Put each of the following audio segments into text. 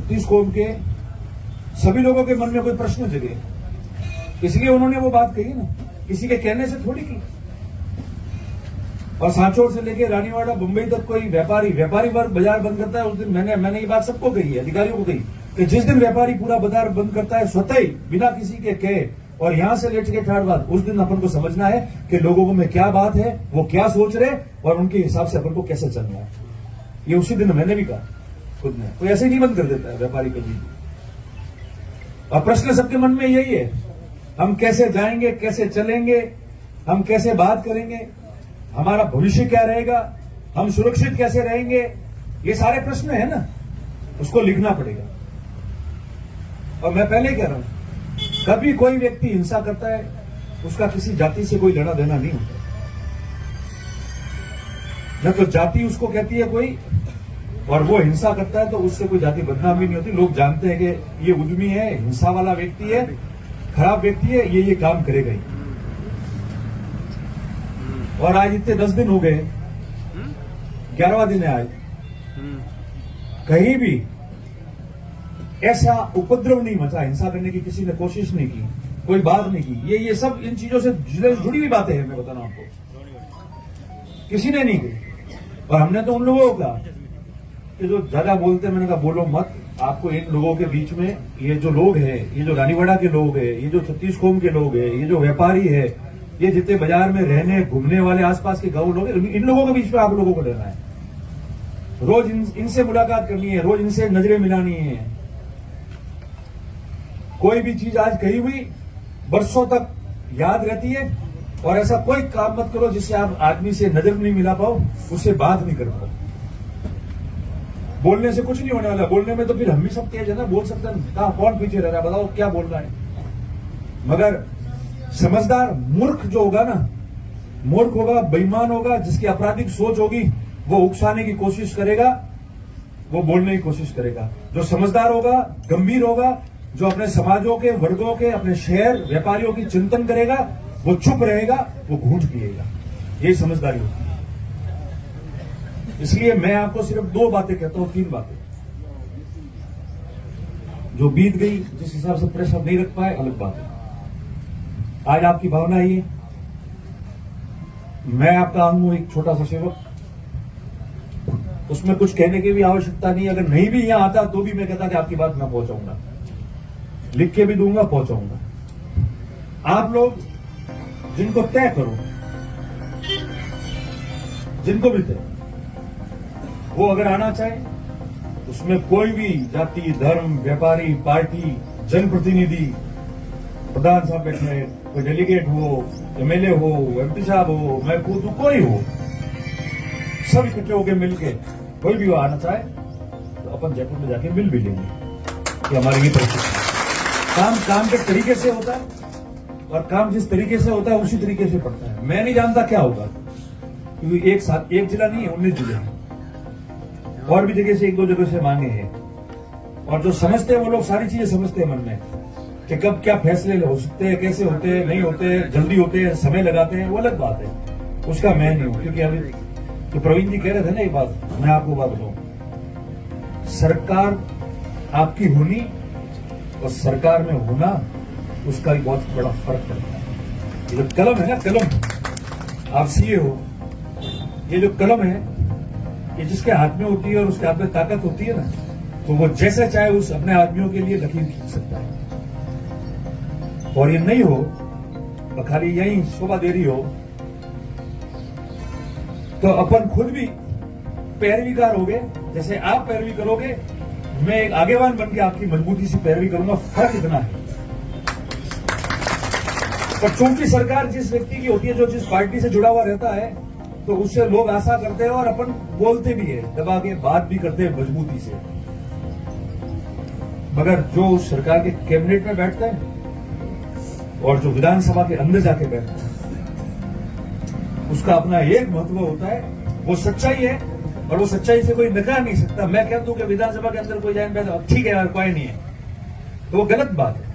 36 कौम के सभी लोगों के मन में कोई प्रश्न जगे, इसलिए उन्होंने वो बात कही ना, किसी के कहने से थोड़ी की। और सांचौर से लेके रानीवाड़ा मुंबई तक कोई व्यापारी वर्ग बाजार बंद करता है, उस दिन मैंने ये बात सबको कही है, अधिकारियों को कही कि जिस दिन व्यापारी पूरा बाजार बंद करता है स्वतः ही बिना किसी के कहे, और यहां से लेट के ठाड़ बात, उस दिन अपन को समझना है कि लोगों में क्या बात है, वो क्या सोच रहे, और उनके हिसाब से अपन को कैसे चलना है। ये उसी दिन मैंने भी कहा खुद ने, कोई ऐसे ही नहीं बंद कर देता है व्यापारी कभी। और प्रश्न सबके मन में यही है, हम कैसे जाएंगे, कैसे चलेंगे, हम कैसे बात करेंगे, हमारा भविष्य क्या रहेगा, हम सुरक्षित कैसे रहेंगे, ये सारे प्रश्न है ना, उसको लिखना पड़ेगा। और मैं पहले ही कह रहा हूं, कभी कोई व्यक्ति हिंसा करता है उसका किसी जाति से कोई लेना देना नहीं होता। न तो जाति उसको कहती है कोई, और वो हिंसा करता है तो उससे कोई जाति बदनाम भी नहीं होती। लोग जानते हैं कि ये उद्यमी है, हिंसा वाला व्यक्ति है, खराब व्यक्ति है, ये काम करेगा ही। और आज इतने 10 दिन हो गए, 11वां दिन है आज, कहीं भी ऐसा उपद्रव नहीं मचा, हिंसा करने की किसी ने कोशिश नहीं की, कोई बात नहीं की। ये सब इन चीजों से जुड़ी हुई बातें हैं, मैं बता रहा हूं आपको, किसी ने नहीं की। और हमने तो उन लोगों को कहा कि जो ज्यादा बोलते, मैंने कहा बोलो मत, आपको इन लोगों के बीच में ये जो लोग हैं, ये जो रानीवाड़ा के लोग हैं, ये जो 36 कौम के लोग हैं, ये जो व्यापारी है, ये जितने बाजार में रहने घूमने वाले आसपास के गांव लोग, इन लोगों के बीच में आप लोगों को रहना है, रोज इनसे मुलाकात करनी है, रोज इनसे नजरें मिलानी है। कोई भी चीज आज कही हुई बरसों तक याद रहती है, और ऐसा कोई काम मत करो जिससे आप आदमी से नजर नहीं मिला पाओ, उससे बात नहीं कर पाओ। बोलने से कुछ नहीं होने वाला, बोलने में तो फिर हम भी सब तेज है ना, बोल सकते हैं, कहा कौन पीछे रह रहा है, बताओ क्या बोल रहा है। मगर समझदार मूर्ख जो होगा ना, मूर्ख होगा, बेईमान होगा, जिसकी आपराधिक सोच होगी, वो उकसाने की कोशिश करेगा, वो बोलने की कोशिश करेगा। जो समझदार होगा, गंभीर होगा, जो अपने समाजों के, वर्गों के, अपने शहर व्यापारियों की चिंतन करेगा, वो चुप रहेगा, वो घूंट पिएगा। यही समझदारी होती है। इसलिए मैं आपको सिर्फ 2 बातें कहता हूं, 3 बातें। जो बीत गई, जिस हिसाब से प्रेस अब नहीं रख पाए, अलग बात है। आज आपकी भावना ये, मैं आपका हूं एक छोटा सा सेवक, उसमें कुछ कहने की भी आवश्यकता नहीं। अगर नहीं भी यहां आता तो भी मैं कहता कि आपकी बात मैं पहुंचाऊंगा, लिख के भी दूंगा, पहुंचाऊंगा। आप लोग जिनको तय करो, जिनको भी तय, वो अगर आना चाहे, उसमें कोई भी जाति, धर्म, व्यापारी, पार्टी, जनप्रतिनिधि, प्रधान साहब बैठे, कोई डेलीगेट हो, एमएलए हो, एमपी साहब हो, मैं खुद हूं, कोई हो, सब इकट्ठे होकर मिलके कोई भी आना चाहे तो अपन जयपुर में जाके मिल भी लेंगे कि हमारी ये परिस्थिति। काम के तरीके से होता है, और काम जिस तरीके से होता है उसी तरीके से पड़ता है। मैं नहीं जानता क्या होगा, क्योंकि एक जिला नहीं है, 19 जिले हैं, और भी जगह से 1-2 जगह से मांगे हैं। और जो समझते हैं वो लोग सारी चीजें समझते हैं मन में कि कब क्या फैसले हो सकते हैं, कैसे होते हैं, नहीं होते, जल्दी होते हैं, समय लगाते हैं, वो अलग बात है, उसका मैं नहीं हूं। क्योंकि अभी तो प्रवीण जी कह रहे थे ना, एक बात मैं आपको बात बताऊं, सरकार आपकी होनी और सरकार में होना, उसका भी बहुत बड़ा फर्क पड़ता है। ये जो कलम है ना, कलम, आप सीए हो, ये जो कलम है, ये जिसके हाथ में होती है और उसके हाथ में ताकत होती है ना, तो वो जैसे चाहे उस अपने आदमियों के लिए लकीर खींच सकता है। और ये नहीं हो तो खाली यही शोभा दे रही हो, तो अपन खुद भी पैरवीकार हो गए। जैसे आप पैरवी करोगे, मैं एक आगेवान बन के आपकी मजबूती से पैरवी करूंगा। फर्क इतना है। पर चूंकि सरकार जिस व्यक्ति की होती है, जो जिस पार्टी से जुड़ा हुआ रहता है, तो उससे लोग आशा करते हैं, और अपन बोलते भी है, दबा के बात भी करते हैं मजबूती से। मगर जो उस सरकार के कैबिनेट में बैठता है और जो विधानसभा के अंदर जाके बैठता है, उसका अपना एक महत्व होता है, वो सच्चाई है, और वो सच्चाई से कोई नकार नहीं सकता। मैं कह दूं कि विधानसभा के अंदर कोई जाए, ठीक है यार, कोई नहीं है, तो वो गलत बात है।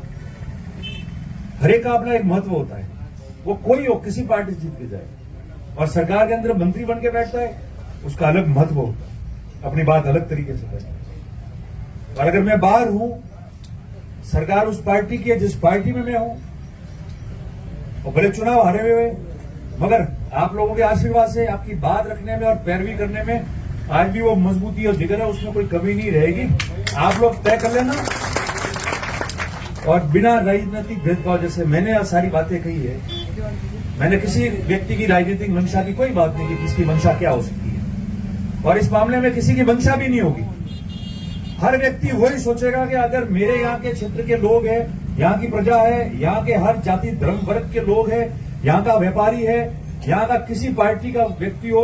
हर एक का अपना एक महत्व होता है, वो कोई हो, किसी पार्टी जीत के जाए, और सरकार के अंदर मंत्री बन के बैठता है, उसका अलग महत्व होता है, अपनी बात अलग तरीके से करता है। और अगर मैं बाहर हूं, सरकार उस पार्टी की है जिस पार्टी में मैं हूं, और भले चुनाव हारे हुए, मगर आप लोगों के आशीर्वाद से आपकी बात रखने में और पैरवी करने में आज भी वो मजबूती और जिगर है, उसमें कोई कमी नहीं रहेगी। आप लोग तय कर लेना। और बिना राजनीतिक भेदभाव, जैसे मैंने सारी बातें कही है, मैंने किसी व्यक्ति की राजनीतिक मंशा की कोई बात नहीं की, किसकी मंशा क्या हो सकती है, और इस मामले में किसी की मंशा भी नहीं होगी। हर व्यक्ति वही सोचेगा कि अगर मेरे यहाँ के क्षेत्र के लोग हैं, यहाँ की प्रजा है, यहाँ के हर जाति धर्म वर्ग के लोग हैं, यहाँ का व्यापारी है, यहाँ का किसी पार्टी का व्यक्ति हो,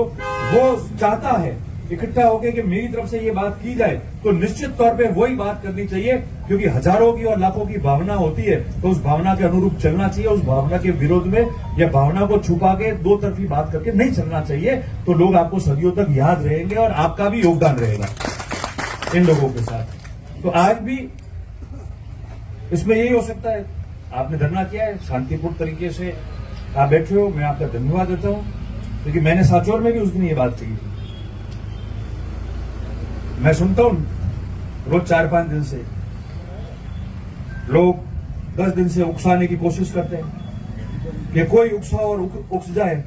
वो चाहता है इकट्ठा होकर कि मेरी तरफ से ये बात की जाए, तो निश्चित तौर पे वही बात करनी चाहिए, क्योंकि हजारों की और लाखों की भावना होती है, तो उस भावना के अनुरूप चलना चाहिए। उस भावना के विरोध में या भावना को छुपा के दो तरफी बात करके नहीं चलना चाहिए। तो लोग आपको सदियों तक याद रहेंगे और आपका भी योगदान रहेगा इन लोगों के साथ। तो आज भी इसमें यही हो सकता है, आपने धरना किया है, शांतिपूर्ण तरीके से आप बैठे हो, मैं आपका धन्यवाद देता हूं, क्योंकि मैंने सांचौर में भी उस दिन ये बात कही थी। मैं सुनता हूं रोज 4-5 दिन से लोग 10 दिन से उकसाने की कोशिश करते हैं कि कोई उकसा और उकस जाए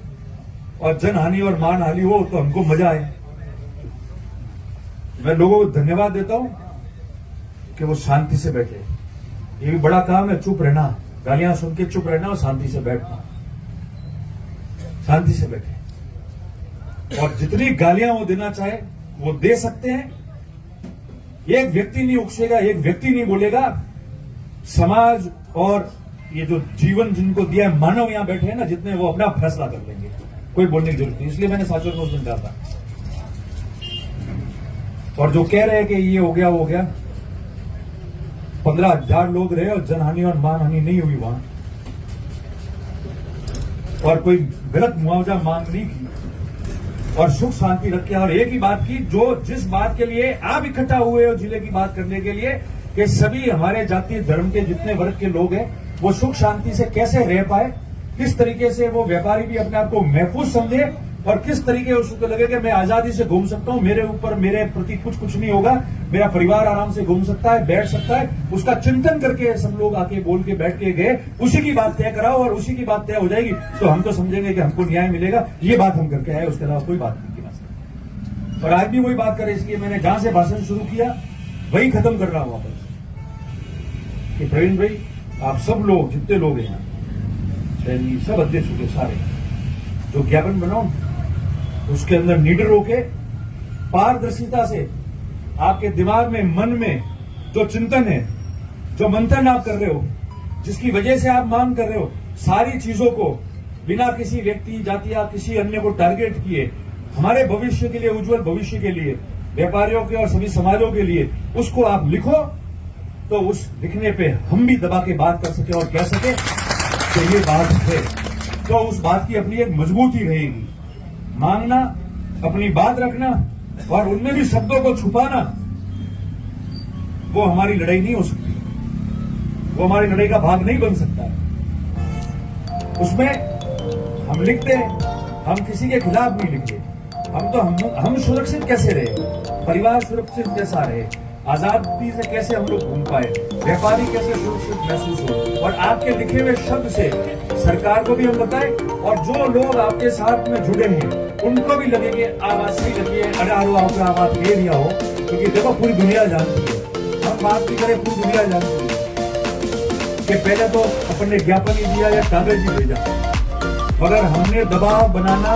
और जनहानि और मानहानि हो तो हमको मजा आए। मैं लोगों को धन्यवाद देता हूं कि वो शांति से बैठे। ये भी बड़ा काम है, चुप रहना, गालियां सुन के चुप रहना और शांति से बैठना, शांति से बैठे। और जितनी गालियां वो देना चाहे वो दे सकते हैं। एक व्यक्ति नहीं उकसेगा, एक व्यक्ति नहीं बोलेगा। समाज और ये जो जीवन जिनको दिया है, मानव यहां बैठे हैं ना जितने, वो अपना फैसला कर लेंगे, कोई बोलने की जरूरत नहीं। इसलिए मैंने सांचौर में उस दिन कहा था। और जो कह रहे हैं कि ये हो गया वो हो गया, 15,000 लोग रहे और जनहानि और मानहानि नहीं हुई वहां, और कोई गलत मुआवजा मांग नहीं की, और सुख शांति रखे। और एक ही बात की, जो जिस बात के लिए आप इकट्ठा हुए हो जिले की बात करने के लिए, कि सभी हमारे जाति धर्म के जितने वर्ग के लोग हैं वो सुख शांति से कैसे रह पाए, किस तरीके से वो व्यापारी भी अपने आप को महफूज समझे, और किस तरीके उसको लगे कि मैं आजादी से घूम सकता हूं, मेरे ऊपर मेरे प्रति कुछ नहीं होगा, मेरा परिवार आराम से घूम सकता है, बैठ सकता है। उसका चिंतन करके सब लोग आके बोल के बैठ के गए, उसी की बात तय कराओ और उसी की बात तय हो जाएगी, तो हम तो समझेंगे कि हमको न्याय मिलेगा। ये बात हम करके आए, उसके अलावा कोई बात नहीं की बात। और आज भी वही बात करें, इसलिए मैंने जहां से भाषण शुरू किया वही खत्म कर रहा हूं वापस, कि प्रवीण भाई, आप सब लोग जितने लोग हैं यहाँ, सब अध्यक्ष के सारे, जो ज्ञापन बनाओ उसके अंदर निडर होके पारदर्शिता से आपके दिमाग में, मन में जो चिंतन है, जो मंथन आप कर रहे हो, जिसकी वजह से आप मांग कर रहे हो, सारी चीजों को बिना किसी व्यक्ति, जाति या किसी अन्य को टारगेट किए, हमारे भविष्य के लिए, उज्जवल भविष्य के लिए, व्यापारियों के और सभी समाजों के लिए, उसको आप लिखो, तो उस लिखने पे हम भी दबा के बात कर सके और कह सके कि ये बात है, तो उस बात की अपनी एक मजबूती रहेगी। मांगना, अपनी बात रखना और उनमें भी शब्दों को छुपाना, वो हमारी लड़ाई नहीं हो सकती, वो हमारी लड़ाई का भाग नहीं बन सकता है। उसमें हम लिखते हैं, हम किसी के खिलाफ नहीं लिखते, हम सुरक्षित कैसे रहे, परिवार सुरक्षित कैसा रहे, आजादी से कैसे हम लोग घूम पाए, व्यापारी कैसे सुरक्षित महसूस हो, और आपके लिखे हुए शब्द से सरकार को भी हम बताएं, और जो लोग आपके साथ में जुड़े हैं उनको भी लगे कि आवाज सही लगी है, अरे आवाज दे दिया हो, क्योंकि देखो पूरी दुनिया जानती है, हम बात भी करें पूरी दुनिया जानती है कि पहले तो अपन ने ज्ञापन ही दिया या कागज ही भेजा, मगर हमने दबाव बनाना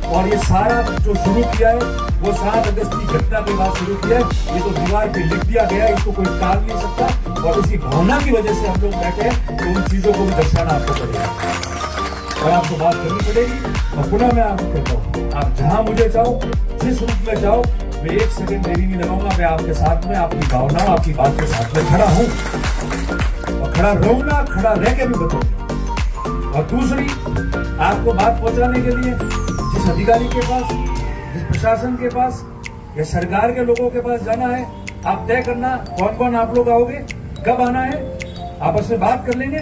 और ये सारा जो शुरू किया है वो 7 अगस्त की घटना के बाद शुरू किया है। ये तो दीवार पे लिख दिया गया है, इसको कोई टाल नहीं सकता, और उसी भावना की वजह से हम लोग बैठे हैं, तो उन चीजों को भी दर्शाना आपको पड़ेगा और आपको बात करनी पड़ेगी। और पुनः मैं आपको कहता हूँ, आप जहां मुझे चाहो, जिस रूप में चाहो, मैं 1 सेकंड देरी नहीं लगाऊंगा, मैं आपके साथ में, आपकी भावनाओं, आपकी बात के साथ में खड़ा हूं और खड़ा रहूंगा, खड़ा रह के भी बताऊंगा। और दूसरी, आपको बात पहुंचाने के लिए जिस अधिकारी के पास, जिस प्रशासन के पास या सरकार के लोगों के पास जाना है, आप तय करना कौन कौन आप लोग आओगे, कब आना है, आपस में बात कर लेंगे,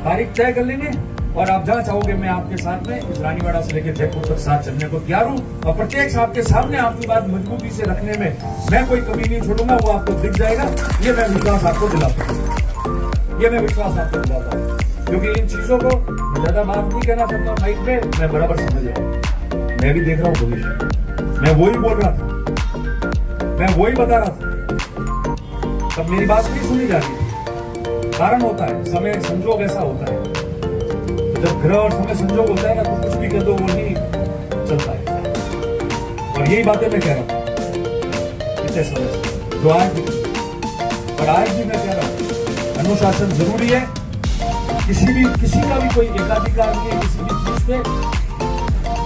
तारीख तय कर लेंगे और आप जहां चाहोगे मैं आपके साथ में इस रानीवाड़ा से लेकर जयपुर तक साथ चलने को तैयार हूं और प्रत्येक आपके सामने आपकी बात मजबूती से रखने में मैं कोई कमी नहीं छोड़ूंगा, वो आपको दिख जाएगा। ये मैं विश्वास आपको दिलाता हूं, क्योंकि इन चीजों को मैं ज्यादा बात नहीं कहना चाहता माइक पे, मैं बराबर समझ रहा हूं। मैं भी देख रहा हूं भविष्य, मैं वही बोल रहा था, मैं वही बता रहा था, तब मेरी बात नहीं सुनी जाती। कारण होता है, समय संजोग ऐसा होता है, जब ग्रह और समय संजोग होता है ना तो कुछ भी कह दो वो नहीं चलता है। और यही बातें मैं कह रहा हूं इतने समय से, जो आज भी, और आज भी मैं कह रहा हूं अनुशासन जरूरी है। किसी का भी कोई एकाधिकार नहीं है किसी भी चीज पे।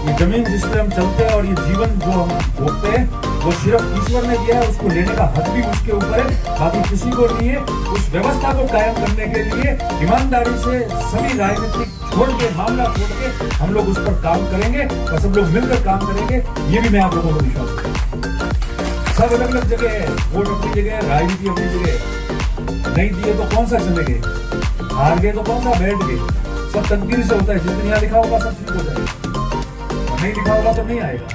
ये जमीन जिस पे हम चलते हैं और ये जीवन जो हम भोगते हैं वो सिर्फ ईश्वर ने दिया है, उसको लेने का हक भी उसके ऊपर है, बाकी किसी को नहीं है। उस व्यवस्था को कायम करने के लिए ईमानदारी से सभी राजनीतिक छोड़ के, मामला छोड़ के हम लोग उस पर काम करेंगे और सब लोग मिलकर काम करेंगे। ये भी मैं आप लोगों को विश्वास करता हूं। सब अलग अलग जगह है, वोट अपनी जगह है, राजनीति अपनी जगह है। नहीं दिए तो कौन सा चले गए, हार गए तो कौन सा बैठ गए, सब तकदीर से होता है। जिस दिन यहाँ लिखा होगा सब ठीक हो जाएगा, नहीं लिखा होगा तो नहीं आएगा।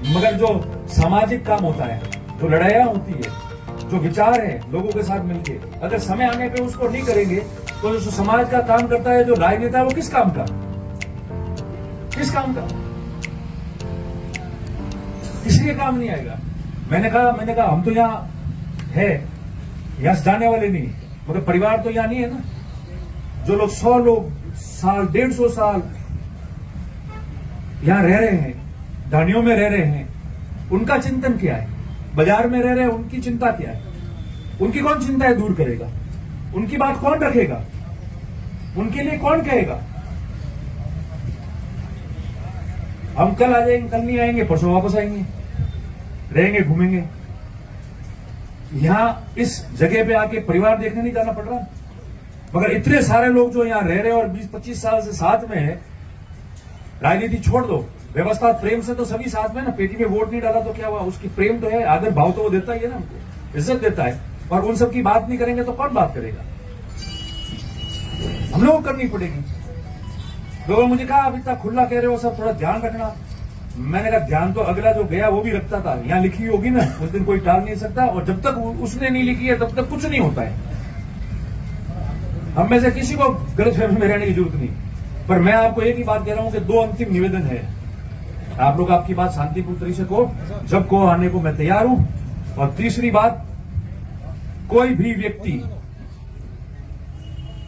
मगर जो सामाजिक काम होता है, जो लड़ाइयां होती है, जो विचार है लोगों के साथ मिलके, अगर समय आने पे उसको नहीं करेंगे तो जो समाज का काम करता है, जो राजनेता है, वो किस काम का, किस काम का, किसी के काम नहीं आएगा। मैंने कहा हम तो यहाँ है, यहाँ से जाने वाले नहीं, मगर परिवार तो यहाँ नहीं है ना। जो लोग 100 लोग साल, 150 साल यहाँ रह रहे हैं, ढानियों में रह रहे हैं, उनका चिंतन क्या है? बाजार में रह रहे हैं, उनकी चिंता क्या है? उनकी कौन चिंताएं दूर करेगा? उनकी बात कौन रखेगा? उनके लिए कौन कहेगा? हम कल आ जाएंगे, कल नहीं आएंगे, परसों वापस आएंगे, रहेंगे, घूमेंगे। यहां इस जगह पे आके परिवार देखने नहीं जाना पड़ रहा, मगर इतने सारे लोग जो यहां रह रहे हैं और 20-25 साल से साथ में है। राजनीति छोड़ दो, व्यवस्था प्रेम से तो सभी साथ में ना। पेटी में वोट नहीं डाला तो क्या हुआ, उसकी प्रेम तो है, आदर भाव तो वो देता ही है ना, हमको इज्जत देता है। और उन सब की बात नहीं करेंगे तो कौन बात करेगा? हम लोगों को करनी पड़ेगी। लोगों ने मुझे कहा अभी तक खुला कह रहे हो, सब थोड़ा ध्यान रखना। मैंने कहा ध्यान तो अगला जो गया वो भी रखता था, यहाँ लिखी होगी ना, उस दिन कोई टाल नहीं सकता। और जब तक उसने नहीं लिखी है तब तक कुछ नहीं होता है। हम में से किसी को गलतफहमी में रहने की जरूरत नहीं। पर मैं आपको एक ही बात कह रहा हूं कि 2 अंतिम निवेदन है। आप लोग आपकी बात शांतिपूर्ण तरीके से कहो, जब को आने को मैं तैयार हूं। और तीसरी बात, कोई भी व्यक्ति,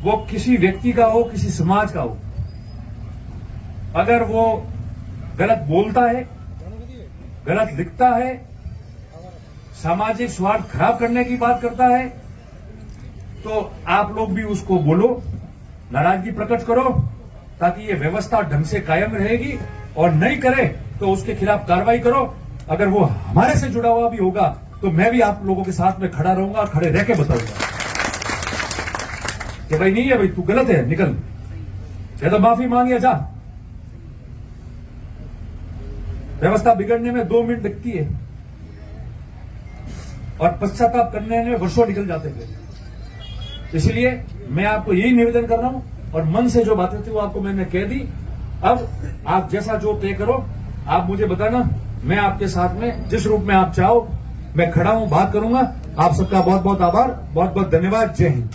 वो किसी व्यक्ति का हो, किसी समाज का हो, अगर वो गलत बोलता है, गलत लिखता है, सामाजिक स्वार्थ खराब करने की बात करता है, तो आप लोग भी उसको बोलो, नाराजगी प्रकट करो, ताकि ये व्यवस्था ढंग से कायम रहेगी। और नहीं करे तो उसके खिलाफ कार्रवाई करो। अगर वो हमारे से जुड़ा हुआ भी होगा तो मैं भी आप लोगों के साथ में खड़ा रहूंगा और खड़े रह के बताऊंगा कि भाई नहीं है, भाई तू गलत है, निकल, या तो माफी मांगिए जा। व्यवस्था बिगड़ने में 2 मिनट लगती है और पश्चाताप करने में वर्षों निकल जाते हैं। इसलिए मैं आपको यही निवेदन कर रहा हूं, और मन से जो बातें थी वो आपको मैंने कह दी। अब आप जैसा जो तय करो, आप मुझे बताना, मैं आपके साथ में जिस रूप में आप चाहो मैं खड़ा हूं, बात करूंगा। आप सबका बहुत बहुत आभार, बहुत बहुत धन्यवाद। जय हिंद।